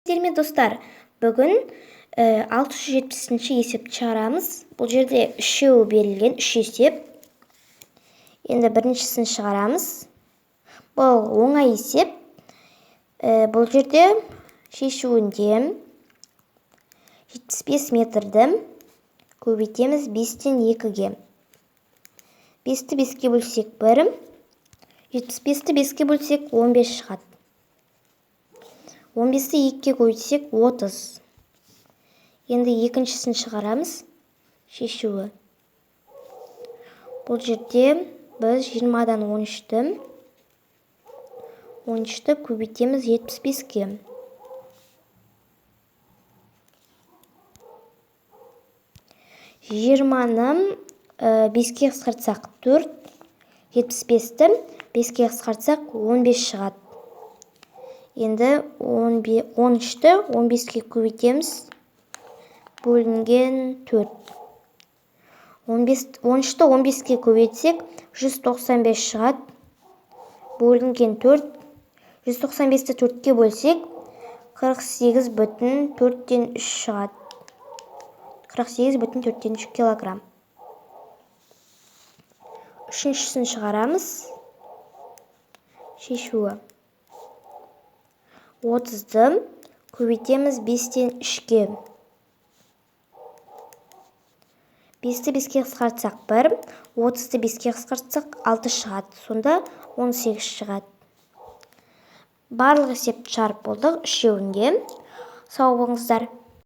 Сәлеметсіздер ме достар? Бүгін 670-ші есепті шығарамыз. Бұл жерде үшеуі берілген, үш есеп. Енді біріншісін шығарамыз. Бұл оңай есеп. Бұл жерде шешуінде 75 метрді көбейтеміз 5-тен 2-ге. 5-ті 5-ке бөлсек 1, 75-ті 5-ке бөлсек 15 шығады. 15-ті 2-ке көбейтсек 30. Енді екіншісін шығарамыз. Шешуі. Бұл жерде біз 20-дан 13-ті көбейтеміз 75-ке. 20-ны 5-ке қысқартсақ 4, 75-ті 5-ке қысқартсақ 15 шығады. Енді 13-ті 15-ке көбейтеміз, бөлінген 4. 13-ті 15-ке көбейтсек 195 шығады, бөлінген 4. 195-ті 4-ке бөлсек 48,4-тен 3 шығады. 48,4-тен 3 килограмм. Үшіншісін шығарамыз. Шешуі. 30-ды көбейтеміз 5-тен 3-ке. 5-ті 5-ке қысқартсақ 1, 30-ті 5-ке қысқартсақ 6 шығады. Сонда 18 шығады. Барлық есепті шығарып болдық үшеуінде. Сау болыңыздар.